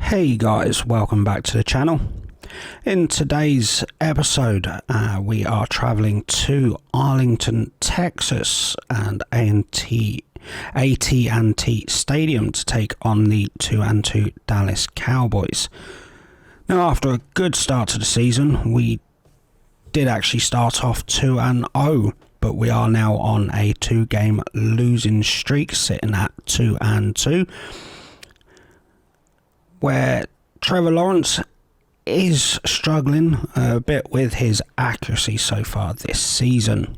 Hey guys, welcome back to the channel. In today's episode, we are traveling to Arlington, Texas and AT&T Stadium to take on the 2-2 Dallas Cowboys. Now, after a good start to the season, we did actually start off 2-0, but we are now on a 2-game losing streak, sitting at 2-2. Where Trevor Lawrence is struggling a bit with his accuracy so far this season.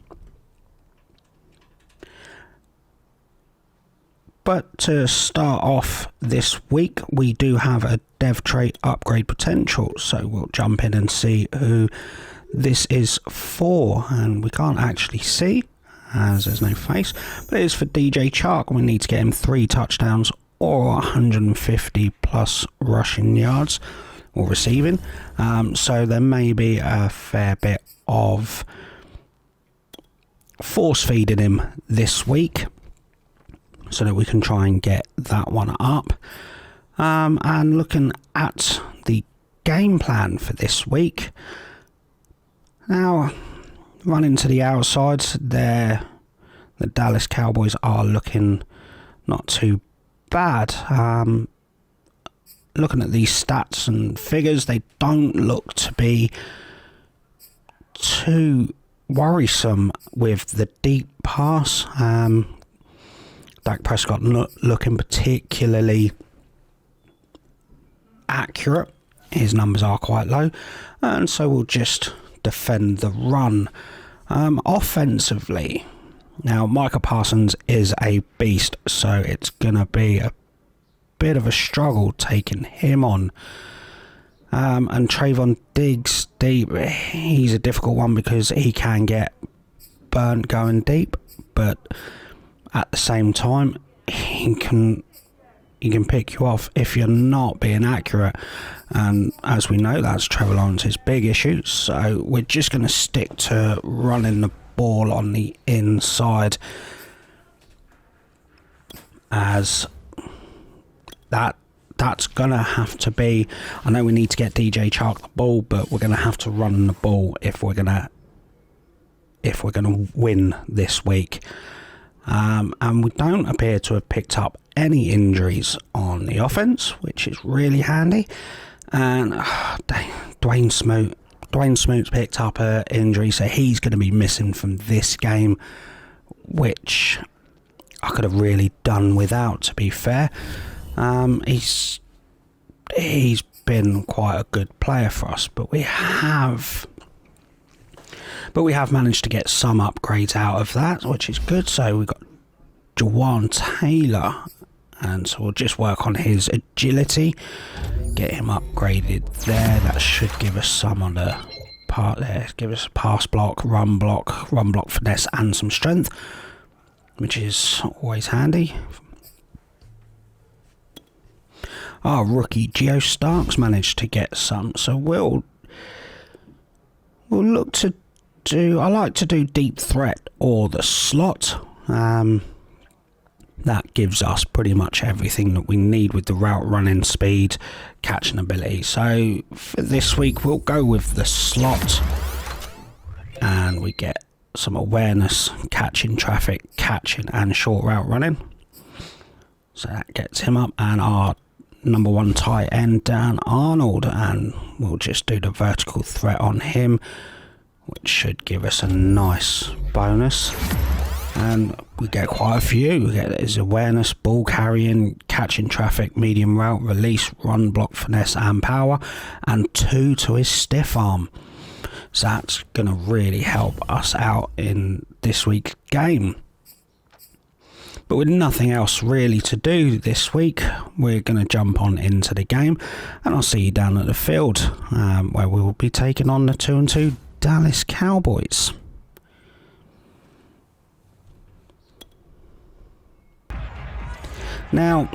But to start off this week, we do have a dev trait upgrade potential, so we'll jump in and see who this is for. And we can't actually see as there's no face, but it is for DJ Chark. We need to get him 3 touchdowns or 150 plus rushing yards or receiving. So there may be a fair bit of force feeding him this week so that we can try and get that one up. And looking at the game plan for this week, now running to the outside there, the Dallas Cowboys are looking not too bad. Looking at these stats and figures, they don't look to be too worrisome with the deep pass. Dak Prescott not looking particularly accurate. His numbers are quite low, and so we'll just defend the run. Offensively, now, Micah Parsons is a beast, so it's going to be a bit of a struggle taking him on. And Trayvon Diggs deep, he's a difficult one because he can get burnt going deep, but at the same time, he can pick you off if you're not being accurate. And as we know, that's Trevor Lawrence's big issue, so we're just going to stick to running the ball on the inside, as that's gonna have to be. I know we need to get DJ Chark the ball, but we're gonna have to run the ball if we're gonna win this week. And we don't appear to have picked up any injuries on the offense, which is really handy. And Dwayne Smoot's picked up an injury, so he's going to be missing from this game, which I could have really done without, to be fair. He's been quite a good player for us, but we have managed to get some upgrades out of that, which is good. So we've got Jawan Taylor, and so we'll just work on his agility, get him upgraded there. That should give us some on the part there. Give us a pass block, run block, finesse, and some strength, which is always handy. Our rookie Geo Starks managed to get some, so we'll look to do. I like to do deep threat or the slot. That gives us pretty much everything that we need with the route running, speed, catching ability. So for this week, we'll go with the slot, and we get some awareness, catching traffic, catching, and short route running. So that gets him up, and our number 1 tight end, Dan Arnold, and we'll just do the vertical threat on him, which should give us a nice bonus. And we get quite a few. We get his awareness, ball carrying, catching traffic, medium route, release, run block, finesse, and power, and 2 to his stiff arm. So that's going to really help us out in this week's game. But with nothing else really to do this week, we're going to jump on into the game, and I'll see you down at the field, where we will be taking on the 2-2 Dallas Cowboys. Now,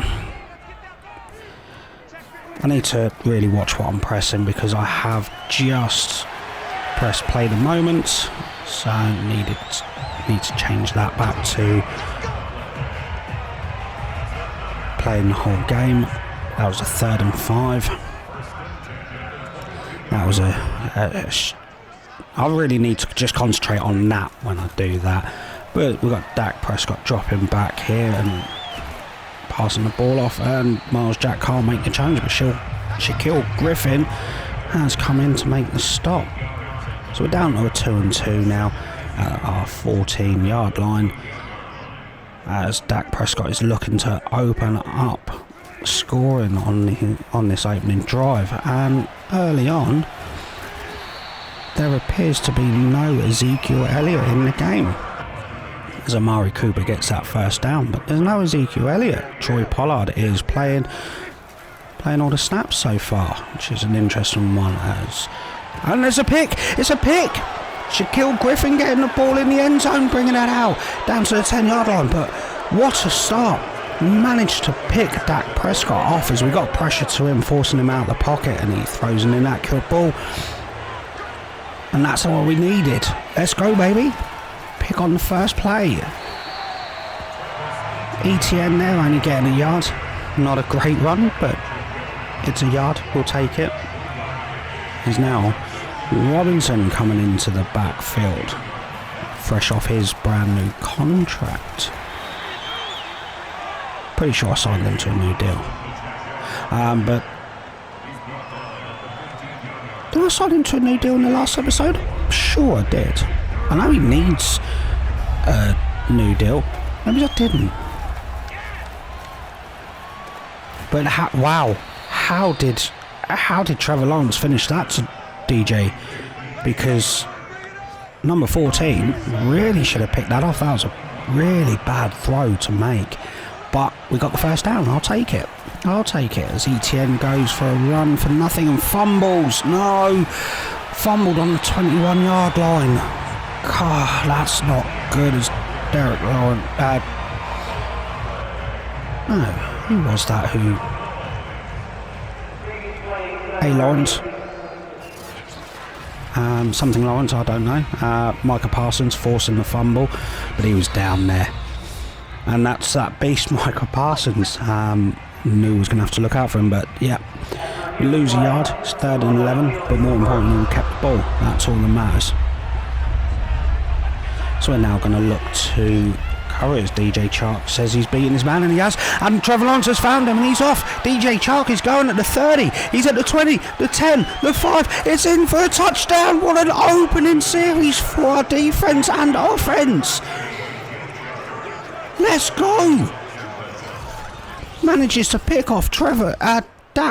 I need to really watch what I'm pressing, because I have just pressed play the moment, so I need to change that back to playing the whole game, That was a 3rd and 5. That was I really need to just concentrate on that when I do that. But we've got Dak Prescott dropping back here and passing the ball off, and Miles Jack can't make the challenge, but Shaquille Griffin has come in to make the stop. So we're down to a 2 and 2 now at our 14-yard line, as Dak Prescott is looking to open up scoring on this opening drive. And early on, there appears to be no Ezekiel Elliott in the game, as Amari Cooper gets that first down, but there's no Ezekiel Elliott. Troy Pollard is playing all the snaps so far, which is an interesting one. And there's a pick. It's a pick. Shaquille Griffin getting the ball in the end zone, bringing that out down to the 10-yard line. But what a start. Managed to pick Dak Prescott off as we got pressure to him, forcing him out of the pocket, and he throws an inaccurate ball. And that's all we needed. Let's go, baby. Pick on the first play. ETN there, only getting a yard. Not a great run, but it's a yard. We'll take it. Is now Robinson coming into the backfield, fresh off his brand new contract. Pretty sure I signed him to a new deal. But did I sign him to a new deal in the last episode? I'm sure I did. I know he needs a new deal. Maybe I didn't. But wow, how did Trevor Lawrence finish that to DJ? Because number 14 really should have picked that off. That was a really bad throw to make. But we got the first down. I'll take it. As ETN goes for a run for nothing and fumbles. No! Fumbled on the 21-yard line. God, that's not good as Derek Lawrence. No, who was that who... Lawrence. Something Lawrence, I don't know. Micah Parsons forcing the fumble, but he was down there. And that's that beast Micah Parsons. Knew was going to have to look out for him, but yeah. We lose a yard, it's 3rd and 11, but more importantly, we kept the ball. That's all that matters. So we're now going to look to cover as DJ Chark says he's beating his man, and he has. And Trevor Lawrence has found him, and he's off. DJ Chark is going at the 30. He's at the 20, the 10, the 5. It's in for a touchdown. What an opening series for our defense and offense. Let's go. Manages to pick off Dak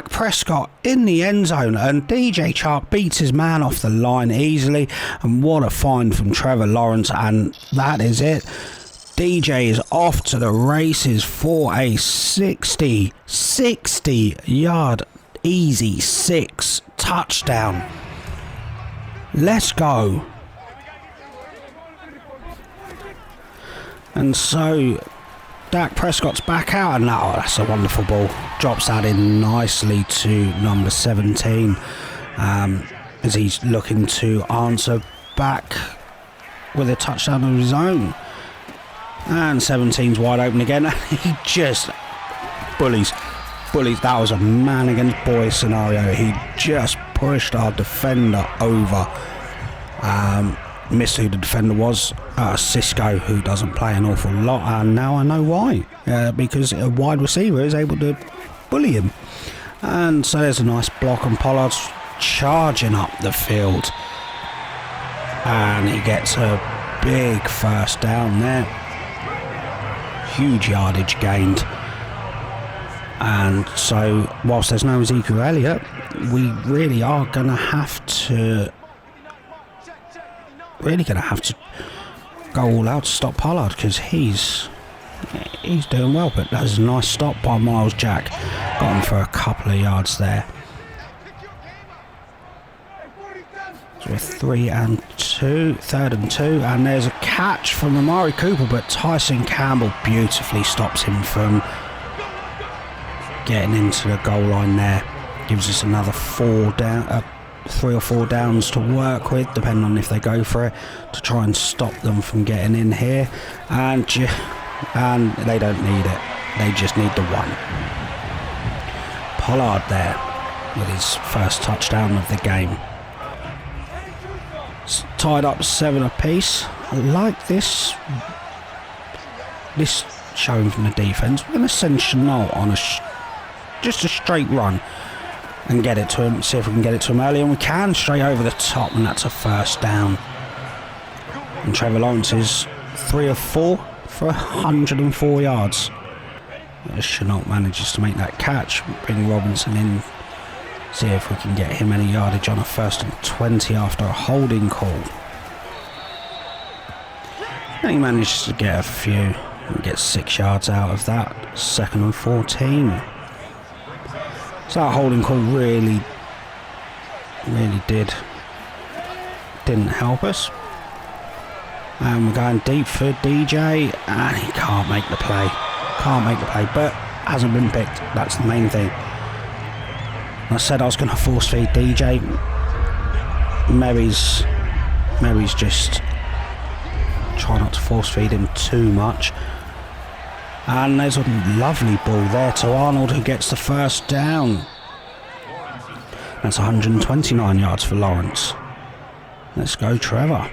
Prescott in the end zone, and DJ Chark beats his man off the line easily. And what a find from Trevor Lawrence, and that is it. DJ is off to the races for a 60-yard easy 6 touchdown. Let's go. And so Dak Prescott's back out, and that's a wonderful ball. Drops that in nicely to number 17 as he's looking to answer back with a touchdown of his own. And 17's wide open again. He just bullies. That was a man against boy scenario. He just pushed our defender over. Missed who the defender was. Cisco, who doesn't play an awful lot, and now I know why. Because a wide receiver is able to bully him. And so there's a nice block, and Pollard's charging up the field. And he gets a big first down there. Huge yardage gained. And so whilst there's no Ezekiel Elliott, we really are going to have to go all out to stop Pollard, because he's doing well. But that's a nice stop by Miles Jack. Got him for a couple of yards there. So we're 3 and 2, 3rd and 2, and there's a catch from Amari Cooper, but Tyson Campbell beautifully stops him from getting into the goal line there. Gives us another 3 or 4 downs to work with, depending on if they go for it, to try and stop them from getting in here. And they don't need it. They just need the 1. Pollard there with his first touchdown of the game. It's tied up 7 apiece. I like this showing from the defence. We're going to send Chenault on just a straight run and get it to him. See if we can get it to him early, and we can, straight over the top, and that's a first down. And Trevor Lawrence is 3 of 4 for 104 yards. As Chenault manages to make that catch, bring Robinson in, see if we can get him any yardage on a 1st and 20 after a holding call. And he manages to get a few and get 6 yards out of that. 2nd and 14. So that holding call really didn't help us. And we're going deep for DJ, and he can't make the play. But hasn't been picked. That's the main thing. I said I was going to force feed DJ. Mary's just try not to force feed him too much. And there's a lovely ball there to Arnold, who gets the first down. That's 129 yards for Lawrence. Let's go, Trevor.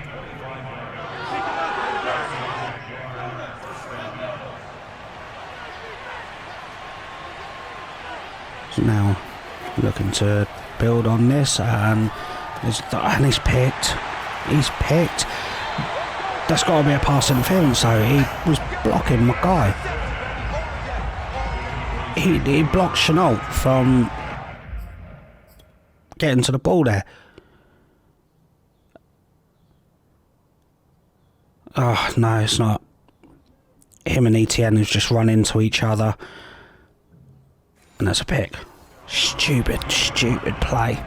So now looking to build on this, and he's picked. That's got to be a pass interference, so he was blocking my guy. He blocked Chenault from getting to the ball there. Oh, no, it's not. Him and ETN have just run into each other. And that's a pick. Stupid play.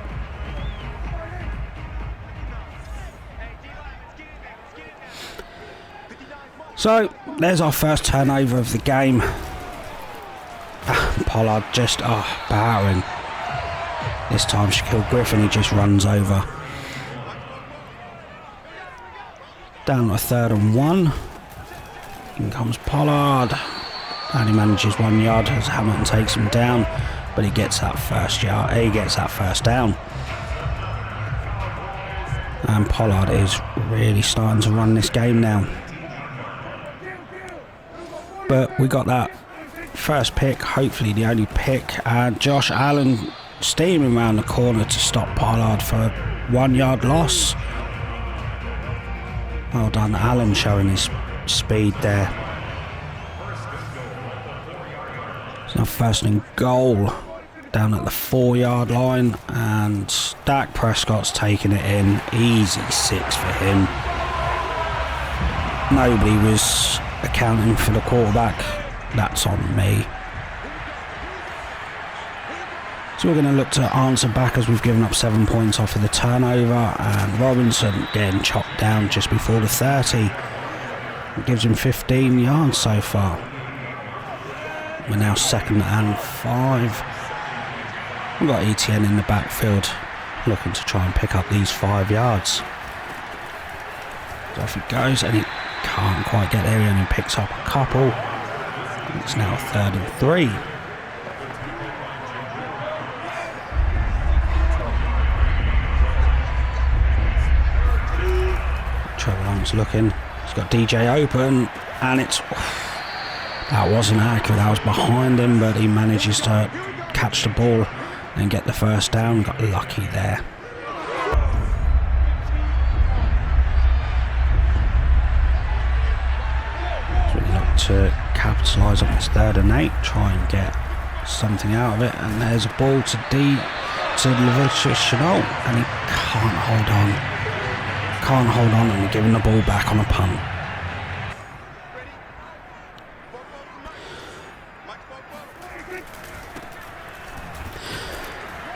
So, there's our first turnover of the game. Pollard just, powering. This time Shaquille Griffin, he just runs over. Down to 3rd and 1. In comes Pollard. And he manages 1 yard as Hamilton takes him down. But he gets that first down. And Pollard is really starting to run this game now. But we got that first pick, hopefully the only pick, and Josh Allen steaming around the corner to stop Pollard for a 1 yard loss. Well done, Allen, showing his speed there. It's now 1st and goal down at the 4 yard line, and Dak Prescott's taking it in. Easy 6 for him. Nobody was accounting for the quarterback. That's on me. So we're going to look to answer back, as we've given up 7 points off of the turnover, and Robinson getting chopped down just before the 30. It gives him 15 yards so far. We're now 2nd and 5. We've got ETN in the backfield looking to try and pick up these 5 yards. So off he goes, and he can't quite get there, and he picks up a couple. It's now 3rd and 3. Trevor Lawrence looking. He's got DJ open, and that wasn't accurate. That was behind him, but he manages to catch the ball and get the first down. Got lucky there. To capitalise on this 3rd and 8, try and get something out of it, and there's a ball to Leviticus Chenault, and he can't hold on, and we're giving the ball back on a punt.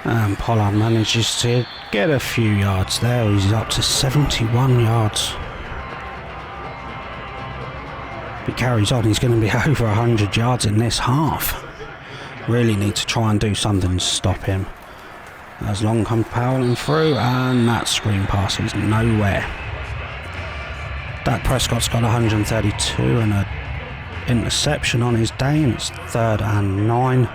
And Pollard manages to get a few yards there. He's up to 71 yards. If he carries on, he's going to be over 100 yards in this half. Really need to try and do something to stop him. As Long comes powering through, and that screen pass is nowhere. Dak Prescott's got 132 and an interception on his day, and it's 3rd and 9.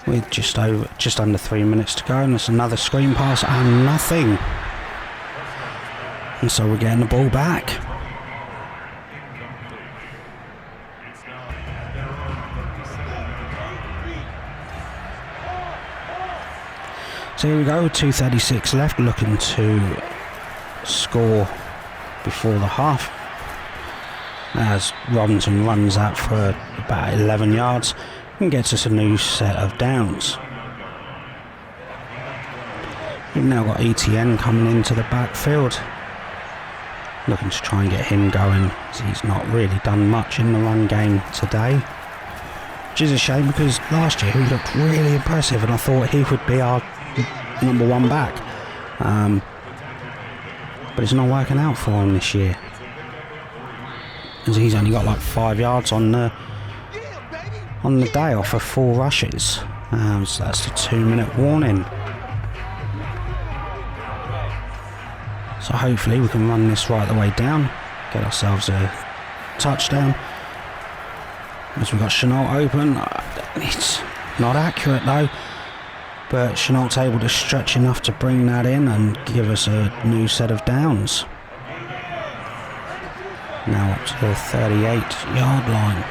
with just under 3 minutes to go, and it's another screen pass and nothing. And so we're getting the ball back. So here we go, 2:36 left, looking to score before the half. As Robinson runs out for about 11 yards and gets us a new set of downs. We've now got ETN coming into the backfield, looking to try and get him going. He's not really done much in the run game today, which is a shame because last year he looked really impressive and I thought he would be our number one back. But it's not working out for him this year. As he's only got like 5 yards on the day off of 4 rushes. So that's the 2-minute warning. So hopefully we can run this right the way down, get ourselves a touchdown. As we've got Chenault open, it's not accurate though, but Chenault's able to stretch enough to bring that in and give us a new set of downs. Now up to the 38-yard line.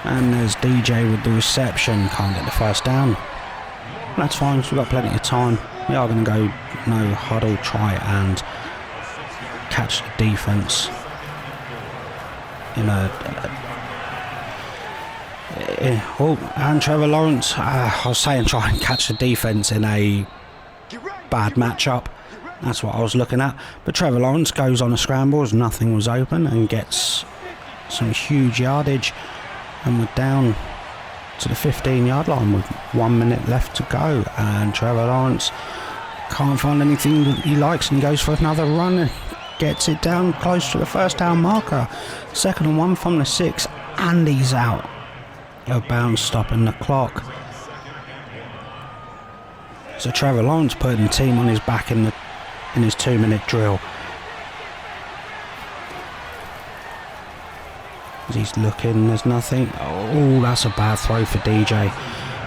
And there's DJ with the reception, can't get the first down. That's fine, so we've got plenty of time. We are going to go no huddle, try and catch the defence in and Trevor Lawrence, I was saying try and catch the defence in a bad matchup. That's what I was looking at. But Trevor Lawrence goes on a scramble as nothing was open and gets some huge yardage. And we're down to the 15-yard line with 1 minute left to go. And Trevor Lawrence can't find anything that he likes and he goes for another run and gets it down close to the first down marker. 2nd and 1 from the 6, and he's out of bounds, stopping the clock. So Trevor Lawrence putting the team on his back in his 2-minute drill. As he's looking, there's nothing. Oh, that's a bad throw for DJ.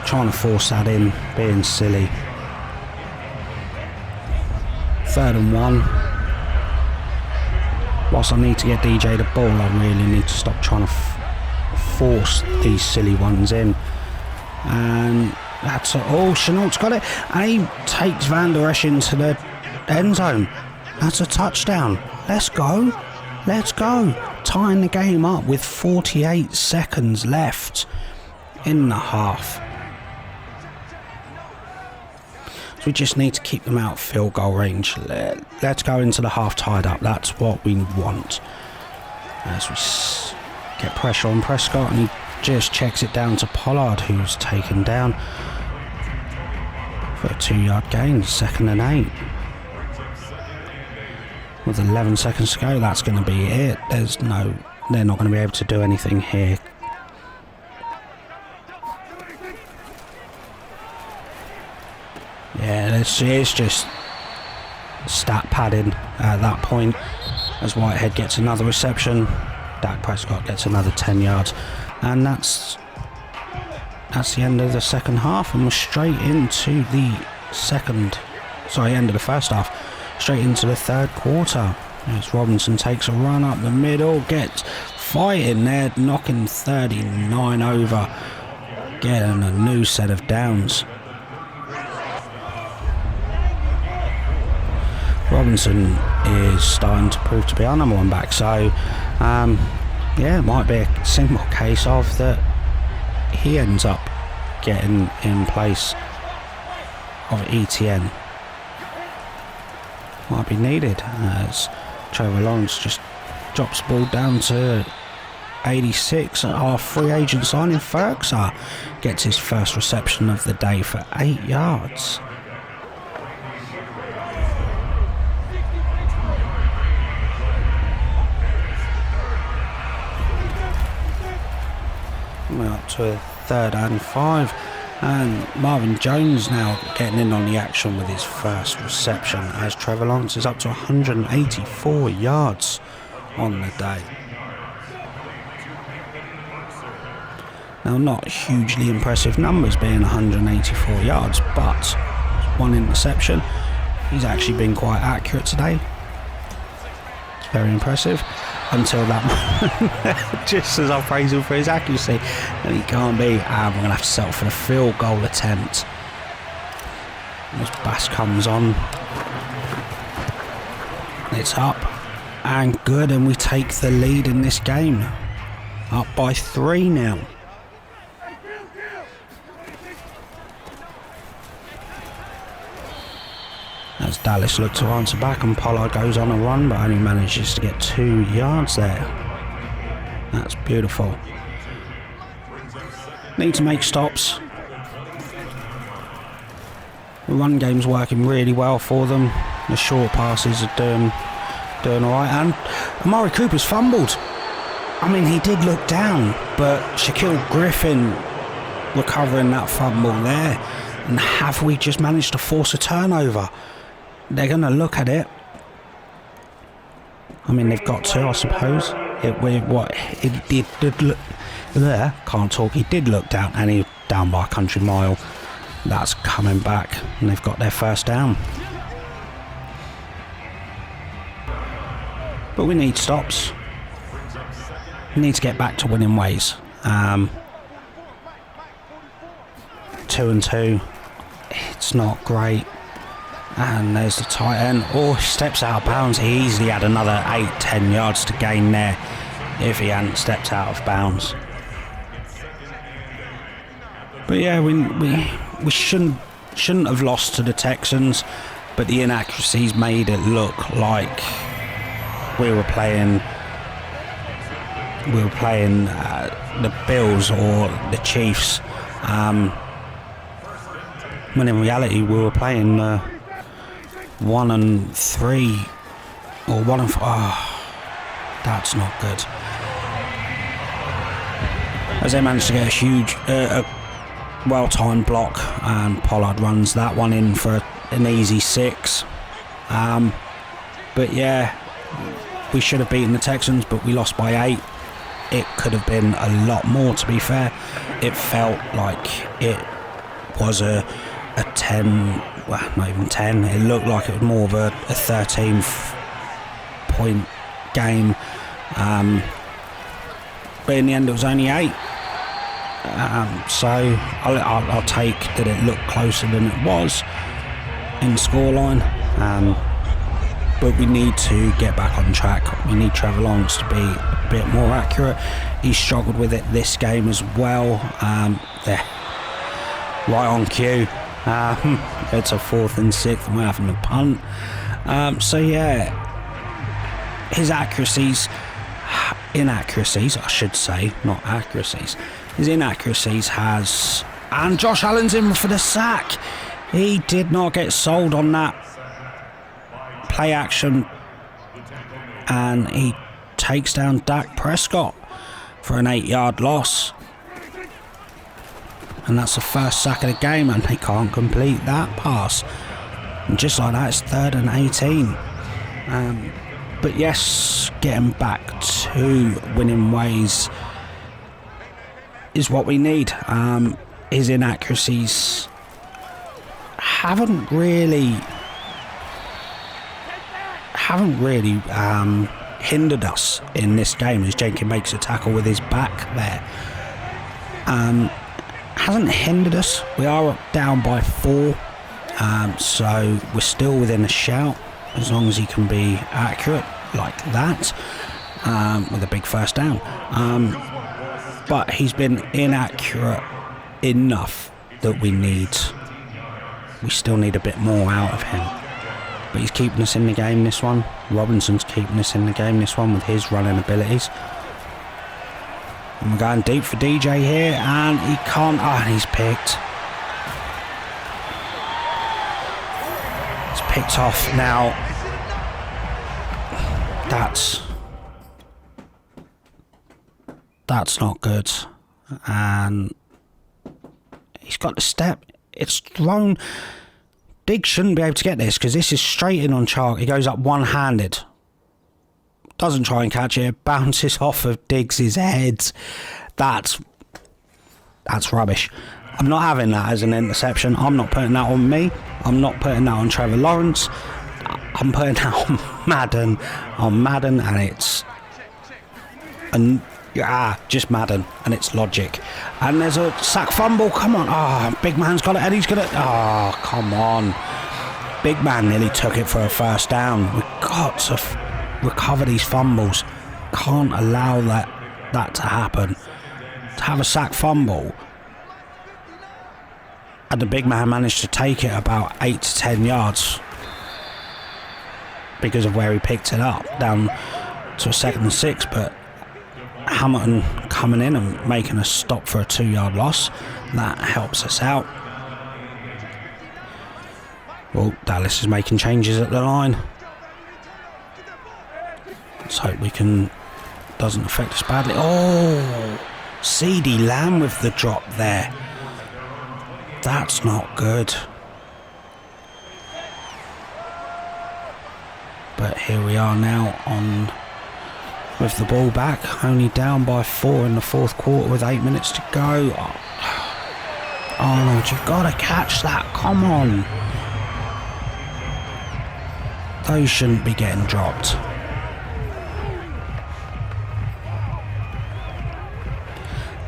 Trying to force that in, being silly. 3rd and 1. Whilst I need to get DJ the ball, I really need to stop trying to force these silly ones in. And that's Chenault's got it, and he takes Van Der Esch into the end zone. That's a touchdown. Let's go. Tying the game up with 48 seconds left in the half. So we just need to keep them out of field goal range. Let's go into the half tied up. That's what we want. As we get pressure on Prescott, and he just checks it down to Pollard, who's taken down for a 2-yard gain. 2nd and 8. With 11 seconds to go, that's going to be it. They're not going to be able to do anything here. Yeah, it's just stat padding at that point. As Whitehead gets another reception, Dak Prescott gets another 10 yards, and that's the end of the second half, and we're straight into the end of the first half. Straight into the third quarter. As Robinson takes a run up the middle, gets fighting there, knocking 39 over, getting a new set of downs. Robinson is starting to prove to be our number one back, so it might be a simple case of that he ends up getting in place of ETN. Might be needed, as Trevor Lawrence just drops the ball down to 86. Our free agent signing, Ferguson, gets his first reception of the day for 8 yards. We're up to 3rd and 5. And Marvin Jones now getting in on the action with his first reception, as Trevor Lawrence is up to 184 yards on the day. Now, not hugely impressive numbers being 184 yards, but one interception. He's actually been quite accurate today. It's very impressive. Until that moment, just as I praise him for his accuracy, and he can't be. And we're going to have to settle for the field goal attempt. As Bass comes on, it's up and good, and we take the lead in this game. Up by 3 now. As Dallas looked to answer back, and Pollard goes on a run, but only manages to get 2 yards there. That's beautiful. Need to make stops. The run game's working really well for them. The short passes are doing all right. And Amari Cooper's fumbled. I mean, he did look down, but Shaquille Griffin recovering that fumble there. And have we just managed to force a turnover? They're going to look at it. I mean, they've got to, I suppose. It did look there. Can't talk. He did look down, and he's down by a country mile. That's coming back, and they've got their first down. But we need stops. We need to get back to winning ways. 2-2. It's not great. And there's the tight end. Oh, he steps out of bounds. He easily had another 8-10 yards to gain there if he hadn't stepped out of bounds. But yeah, we shouldn't have lost to the Texans, but the inaccuracies made it look like we were playing the Bills or the Chiefs, when in reality we were playing 1-3 or 1-4. Oh, that's not good. As they managed to get a huge, well-timed block, and Pollard runs that one in for an easy 6. But yeah, we should have beaten the Texans, but we lost by 8. It could have been a lot more, to be fair. It felt like it was a 10, well, not even 10. It looked like it was more of a 13-point game. But in the end, it was only 8. So I'll take that it looked closer than it was in the scoreline. But we need to get back on track. We need Trevor Lawrence to be a bit more accurate. He struggled with it this game as well. They're right on cue. It's a 4th and 6th, and we're having to punt. So yeah, his inaccuracies, I should say, not accuracies. His inaccuracies has, and Josh Allen's in for the sack. He did not get sold on that play action, and he takes down Dak Prescott for an 8-yard loss. And that's the first sack of the game, and they can't complete that pass. And just like that, it's 3rd and 18. But yes, getting back to winning ways is what we need. His inaccuracies haven't really hindered us in this game, as Jenkins makes a tackle with his back there. Hasn't hindered us. We are down by 4, so we're still within a shout, as long as he can be accurate like that, with a big first down. But he's been inaccurate enough that we still need a bit more out of him. But he's keeping us in the game this one. Robinson's keeping us in the game this one with his running abilities. And we're going deep for DJ here, and he can't. And he's picked. It's picked off now. That's not good. And he's got the step. It's thrown. Diggs shouldn't be able to get this, because this is straight in on Chark. He goes up one-handed. Doesn't try and catch it. Bounces off of Diggs' head. That's That's rubbish. I'm not having that as an interception. I'm not putting that on me. I'm not putting that on Trevor Lawrence. I'm putting that on Madden. And it's... just Madden, and it's logic. And there's a sack fumble. Come on. Big man's got it, and he's going to... come on. Big man nearly took it for a first down. We've got to recover these fumbles. Can't allow that to happen. To have a sack fumble, and the big man managed to take it about 8 to 10 yards because of where he picked it up, down to a 2nd and 6. But Hamilton coming in and making a stop for a 2-yard loss, that helps us out. Well, Dallas is making changes at the line. Let's hope we can... doesn't affect us badly. CeeDee Lamb with the drop there. That's not good. But here we are now on with the ball back, only down by 4 in the 4th quarter with 8 minutes to go. Arnold, you've got to catch that. Come on. Those shouldn't be getting dropped.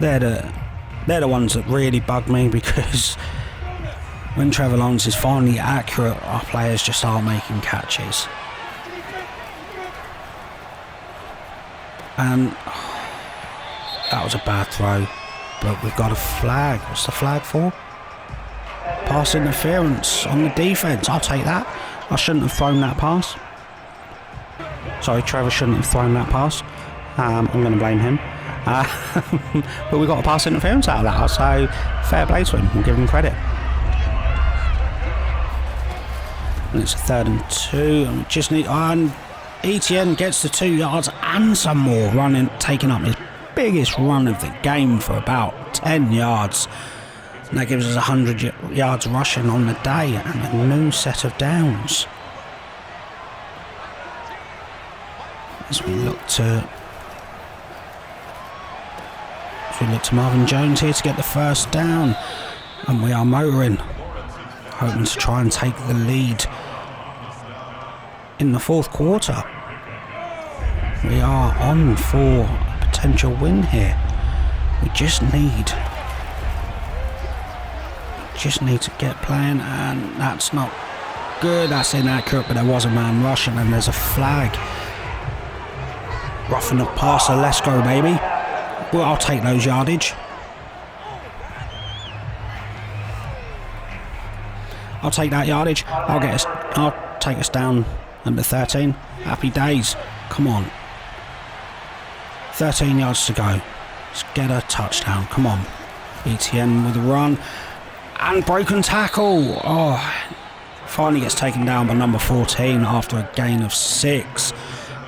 They're the ones that really bug me, because when Trevor Lawrence is finally accurate, our players just aren't making catches. And that was a bad throw, but we've got a flag. What's the flag for? Pass interference on the defense. I'll take that. I shouldn't have thrown that pass. Sorry, Trevor shouldn't have thrown that pass. I'm going to blame him. But we got a pass interference out of that, so fair play to him. We'll give him credit. And it's a 3rd and 2, and we just need... Etienne gets the 2 yards and some more, taking up his biggest run of the game for about 10 yards. And that gives us 100 yards rushing on the day and a new set of downs. As we look to Marvin Jones here to get the first down, and we are motoring, hoping to try and take the lead in the 4th quarter. We are on for a potential win here. We just need to get playing, and that's not good. That's inaccurate, but there was a man rushing, and there's a flag. Roughing the passer. Let's go, baby. Well, I'll take those yardage. I'll take that yardage. I'll take us down under 13. Happy days. Come on. 13 yards to go. Let's get a touchdown. Come on. Etienne with a run. And broken tackle. Finally gets taken down by number 14 after a gain of 6.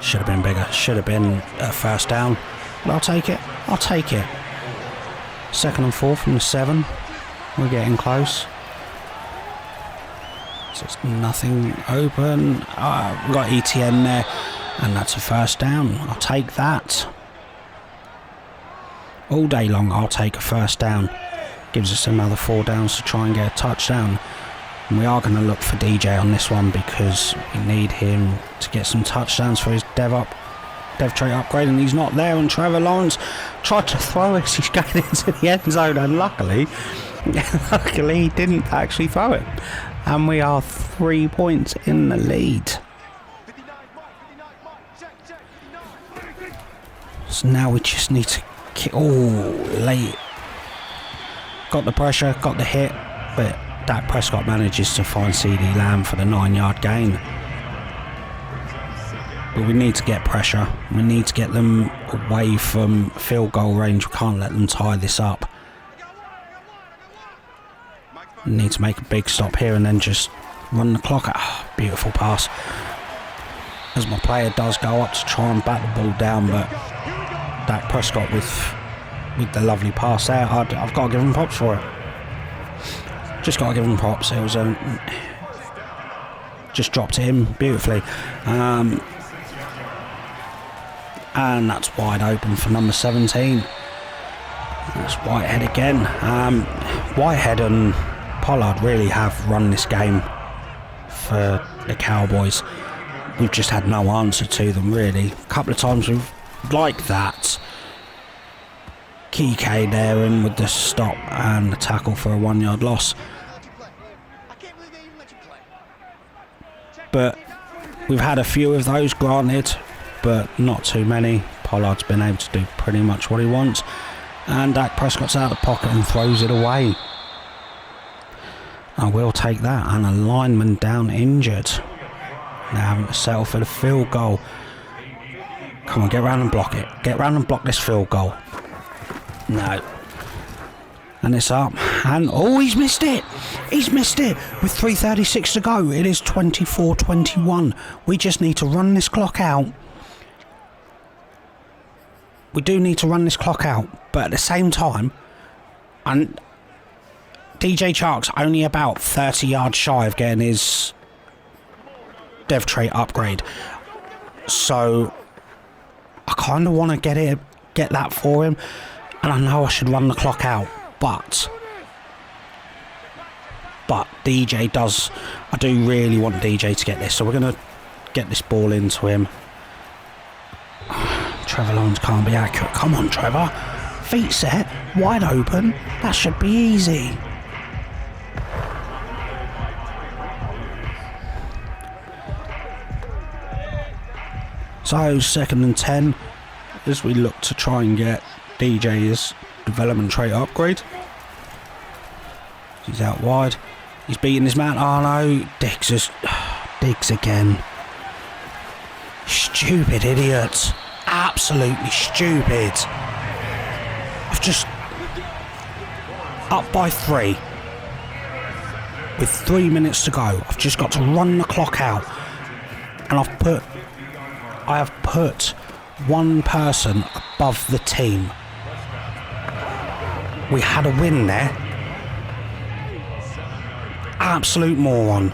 Should have been bigger. Should have been a first down. But I'll take it. 2nd and 4 from the 7. We're getting close. So it's nothing open. We've got Etienne there, and that's a first down. I'll take that. All day long, I'll take a first down. Gives us another 4 downs to try and get a touchdown. And we are going to look for DJ on this one, because we need him to get some touchdowns for his dev trait upgrade, and he's not there. And Trevor Lawrence tried to throw it. He's going into the end zone, and luckily he didn't actually throw it. And we are 3 points in the lead. So now we just need to late. Got the pressure, got the hit, but Dak Prescott manages to find CeeDee Lamb for the 9-yard gain. But we need to get pressure. We need to get them away from field goal range. We can't let them tie this up. We need to make a big stop here and then just run the clock out. Beautiful pass. As my player does go up to try and bat the ball down, but Dak Prescott with the lovely pass there. I've got to give him props for it. Just got to give him props. It was just dropped it in beautifully. And that's wide open for number 17. That's Whitehead again. Whitehead and Pollard really have run this game for the Cowboys. We've just had no answer to them, really. A couple of times we've like that. Kike there in with the stop and the tackle for a 1-yard loss. But we've had a few of those, granted, but not too many. Pollard's been able to do pretty much what he wants. And Dak Prescott's out of the pocket and throws it away. I will take that. And a lineman down injured. They're having to settle for the field goal. Come on, get round and block it. Get round and block this field goal. No. And it's up. And, oh, he's missed it. He's missed it. With 3:36 to go, it is 24-21. We just need to run this clock out. We do need to run this clock out. But at the same time, and DJ Chark's only about 30 yards shy of getting his dev trait upgrade. So I kind of want to get that for him. And I know I should run the clock out. But DJ does. I do really want DJ to get this. So we're going to get this ball into him. Trevor Lawrence can't be accurate. Come on, Trevor. Feet set. Wide open. That should be easy. So 2nd and 10 as we look to try and get DJ's development trait upgrade. He's out wide. He's beating his man. Oh no, Diggs again. Stupid idiots. Absolutely stupid. I've just up by 3 with 3 minutes to go. I've just got to run the clock out, and I have put one person above the team. We had a win there. Absolute moron.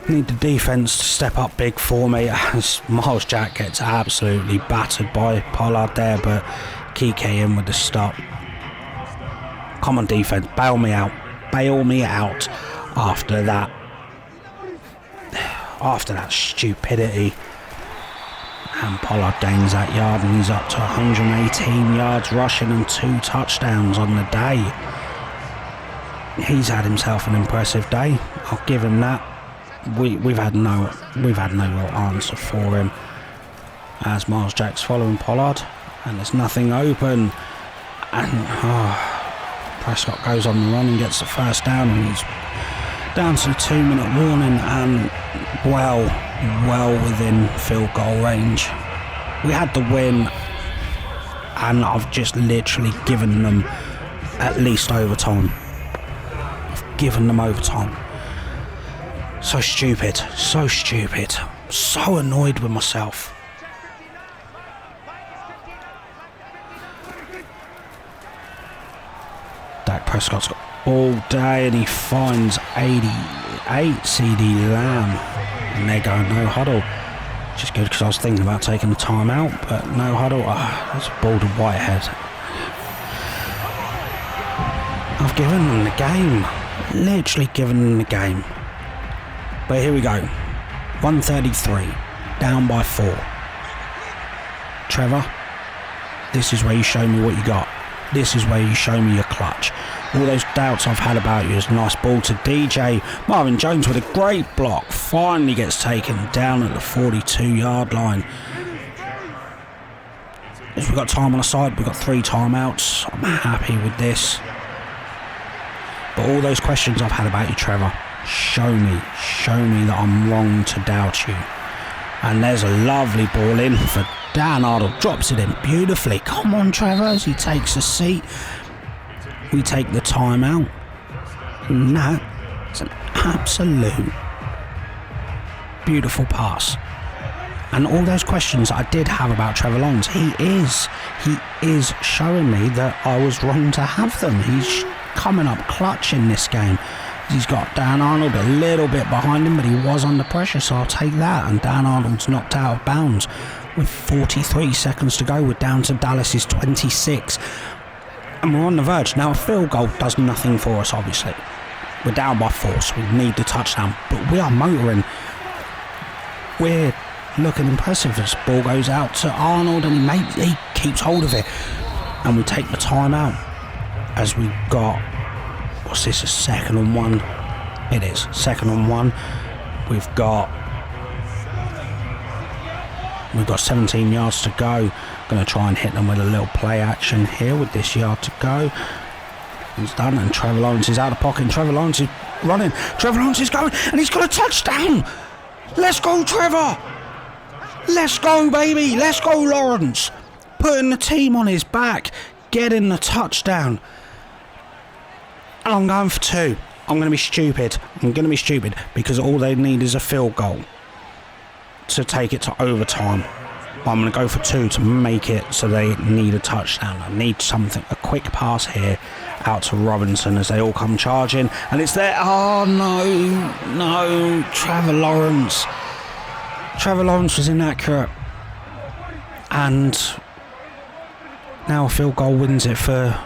Need the defence to step up big for me as Miles Jack gets absolutely battered by Pollard there, but Kike in with the stop. Come on, defence, bail me out. Bail me out after that. After that stupidity. And Pollard gains that yard and he's up to 118 yards rushing and 2 touchdowns on the day. He's had himself an impressive day. I'll give him that. We've had no real answer for him. As Miles Jack's following Pollard and there's nothing open. And Prescott goes on the run and gets the first down and he's down to the 2-minute warning and well within field goal range. We had the win and I've just literally given them at least overtime. I've given them overtime. So stupid, so stupid, so annoyed with myself. Dak Prescott's got all day and he finds 88 CD Lamb. And they're going no huddle. Which is good because I was thinking about taking the time out, but no huddle. That's a ball to Whitehead. I've given them the game. Literally given them the game. But here we go. 133. Down by 4. Trevor, this is where you show me what you got. This is where you show me your clutch. All those doubts I've had about you is a nice ball to DJ. Marvin Jones with a great block. Finally gets taken down at the 42-yard line. As we've got time on the side, we've got 3 timeouts. I'm happy with this. But all those questions I've had about you, Trevor, show me that I'm wrong to doubt you. And there's a lovely ball in for Dan Arnold. Drops it in beautifully. Come on, Trevor, as he takes a seat. We take the timeout. And that is an absolute beautiful pass. And all those questions I did have about Trevor Lawrence, he is showing me that I was wrong to have them. He's coming up clutch in this game. He's got Dan Arnold a little bit behind him, but he was under pressure, so I'll take that. And Dan Arnold's knocked out of bounds with 43 seconds to go. We're down to Dallas's 26. And we're on the verge. Now, a field goal does nothing for us, obviously. We're down by 4, so we need the touchdown. But we are motoring. We're looking impressive. This ball goes out to Arnold, and he keeps hold of it. And we take the timeout as we got, what's this, a 2nd and 1? It is, 2nd and 1. We've got 17 yards to go. Going to try and hit them with a little play action here with this yard to go. He's done, and Trevor Lawrence is out of pocket, and Trevor Lawrence is running. Trevor Lawrence is going, and he's got a touchdown. Let's go, Trevor. Let's go, baby. Let's go, Lawrence. Putting the team on his back, getting the touchdown. And I'm going for 2. I'm going to be stupid. Because all they need is a field goal to take it to overtime. I'm going to go for 2 to make it so they need a touchdown. I need something, a quick pass here out to Robinson as they all come charging. And it's there. Oh, no. Trevor Lawrence. Trevor Lawrence was inaccurate. And now a field goal wins it for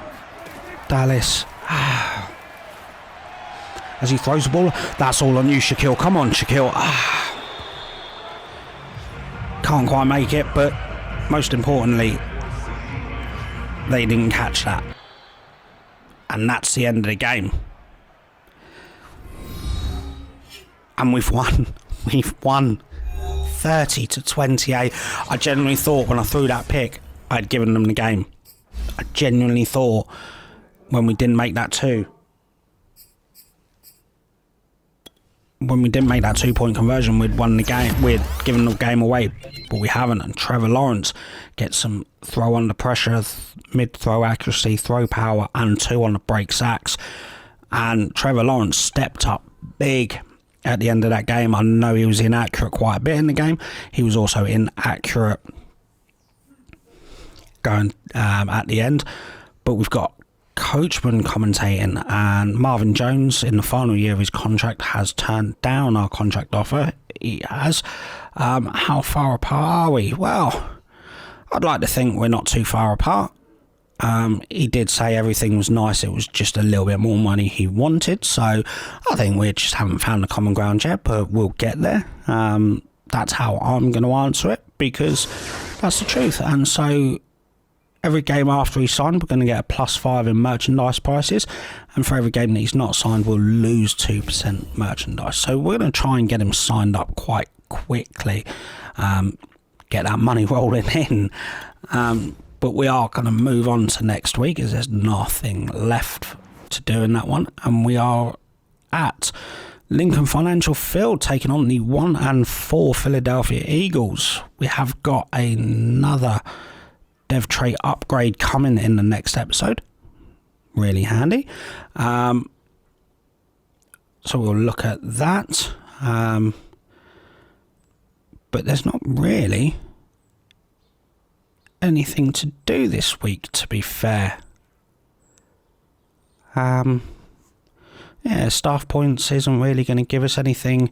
Dallas. As he throws the ball. That's all on you, Shaquille. Come on, Shaquille. Can't quite make it, but most importantly, they didn't catch that. And that's the end of the game. And we've won. We've won 30-28. I genuinely thought when I threw that pick, I'd given them the game. I genuinely thought when we didn't make that 2. When we didn't make that 2-point conversion, we'd won the game. We'd given the game away, but we haven't. And Trevor Lawrence gets some throw under pressure, mid-throw accuracy, throw power, and 2 on the break sacks. And Trevor Lawrence stepped up big at the end of that game. I know he was inaccurate quite a bit in the game. He was also inaccurate going at the end. But we've got Coachman commentating, and Marvin Jones in the final year of his contract has turned down our contract offer. He has. How far apart are we? Well, I'd like to think we're not too far apart. He did say everything was nice, it was just a little bit more money he wanted, so I think we just haven't found the common ground yet, but we'll get there. That's how I'm going to answer it, because that's the truth. And so every game after he's signed, we're going to get a +5 in merchandise prices. And for every game that he's not signed, we'll lose 2% merchandise. So we're going to try and get him signed up quite quickly. Get that money rolling in. But we are going to move on to next week, as there's nothing left to do in that one. And we are at Lincoln Financial Field taking on the 1-4 Philadelphia Eagles. We have got another dev trait upgrade coming in the next episode. Really handy. So we'll look at that. But there's not really anything to do this week, to be fair. Staff points isn't really going to give us anything.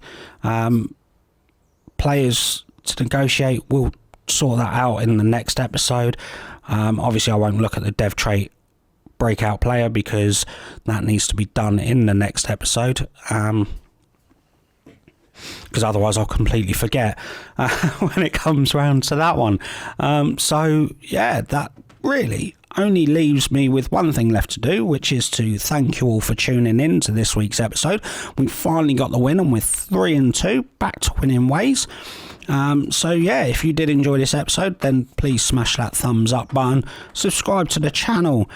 Players to negotiate, we'll sort that out in the next episode. Obviously I won't look at the dev trait breakout player, because that needs to be done in the next episode, because otherwise I'll completely forget when it comes round to that one. So yeah, that really only leaves me with one thing left to do, which is to thank you all for tuning in to this week's episode. We finally got the win, and we're 3-2, back to winning ways. So yeah, if you did enjoy this episode, then please smash that thumbs up button, subscribe to the channel,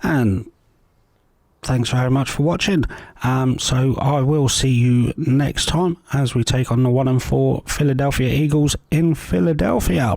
and thanks very much for watching. So I will see you next time as we take on the 1-4 Philadelphia Eagles in Philadelphia.